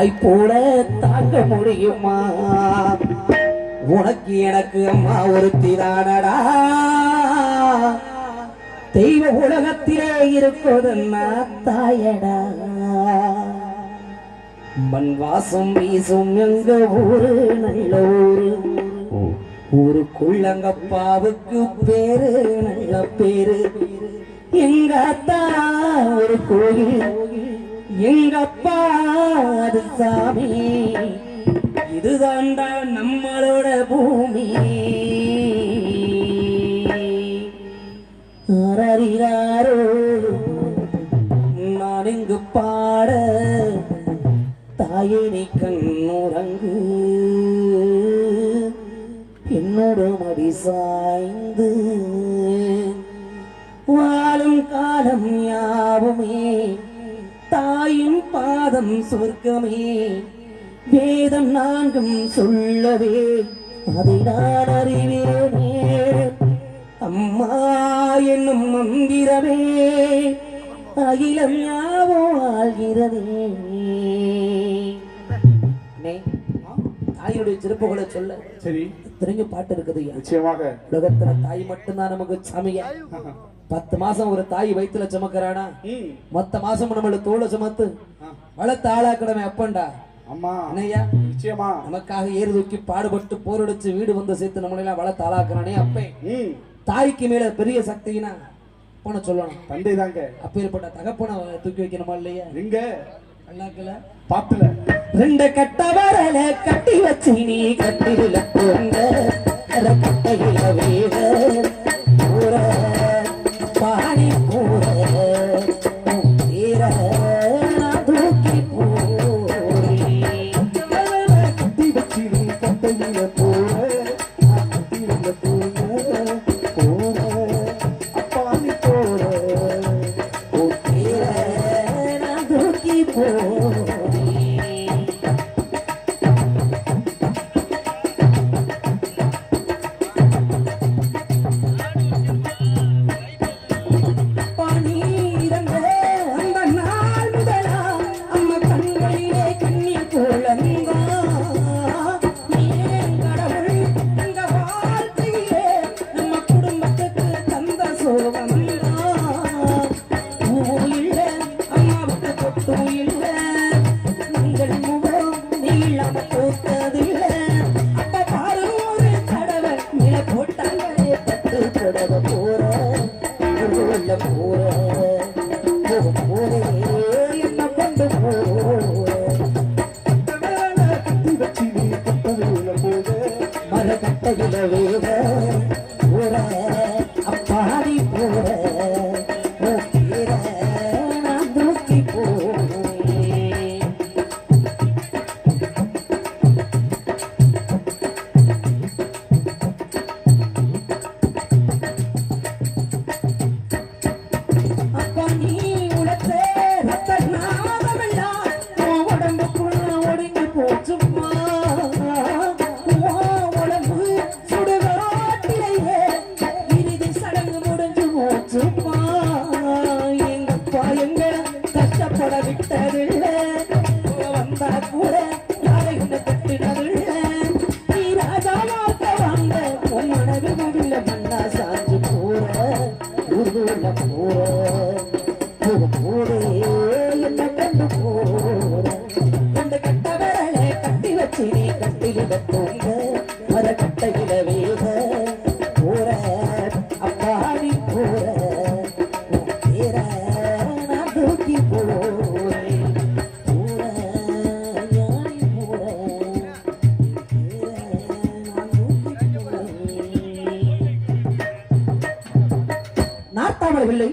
தாய் போல தாங்க முடியுமா? உனக்கு எனக்கு அம்மா ஒருத்தி தானடா. தெய்வ உலகத்திலே இருப்பதென்னா தாயடா. மண் வாசம் வீசும் எங்க ஊரு நல்ல ஊரு. ஊருக்குள்ளங்கப்பாவுக்கு பேரு நல்ல பேரு. எங்க அத்தா ஒரு கோயில், எங்க அப்பா அது சாமி. இதுதான்டா நம்மளோட பூமி. அரறியாரோ நான் இங்கு பாட, தாயினி கண்ணுறங்கு என்னோட மடி சாய்ந்து. வாழும் காலம் யாவுமே தாயின் பாதம் சொர்க்கமே. வேதம் நான்கும் சொல்லவே அதை நான் அறிவேனே. அம்மா என்னும் மந்திரமே அகிலம் யாவோ ஆள்கிறதே. தாயுடைய சிறப்புகளை சொல்ல சரி தெரிஞ்ச பாட்டு இருக்குது. நிச்சயமாக உலகத்துல தாய் மட்டும்தான் நமக்கு சாமியா. 10 மாசம் ஒரு தாய் வயிற்றுல சுமக்கிறானா, மொத்த மாசம் நம்மள தோளை சுமத்து வளர்த்த ஆளாக்கடமை அப்பண்டா. அம்மா அண்ணையா நிச்சயமா நமக்காக ஏறு தூக்கி பாடுபட்டு போரடிச்சு வீடு வந்து சேர்த்து நம்மளெல்லாம் வளர்த்த ஆளாக்குறானே அப்பே. தாய்க்கு மேல பெரிய சக்தினா போன சொல்லணும். தந்தை தாங்க. அப்பேற்பட்ட தகப்பனை தூக்கி வைக்கணுமா இல்லையா? எங்க அல்லாக்கல பாத்துல 2 கட்ட வரல கட்டி வச்சு நீ கட்டில போங்க. கட்டையில வீர பூர பாணி பூர தீர தூக்கி போரி. கட்டி வச்சு நீ கட்டையில போற, கட்டில போற போற அப்பாணி போற தீர தூக்கி போரி. மரக்கட்டையில வேக போற அப்பாடி போற நான் தூக்கி போறேன். அப்பா நீ உழைத்த ரத்த நாதமெல்லாம் உடம்புக்குள்ள ஒடுங்கி போச்சும்மா. கஷ்டப்பட விட்டதில்லை வந்தா கூட யாரை கட்டினதில்லை. நீ ராஜாவாக்க வாங்க உன் மனது முடியல மண்ணா சாஞ்சு போற ஊர்ல போற போரே என்ன கண்டு போற. 2 கட்ட வரல கட்டி வச்சு நீ கட்டில தூங்க. மரக்கட்டையில வேக போற அப்பாடி போற நாட்டாமல் இல்லை.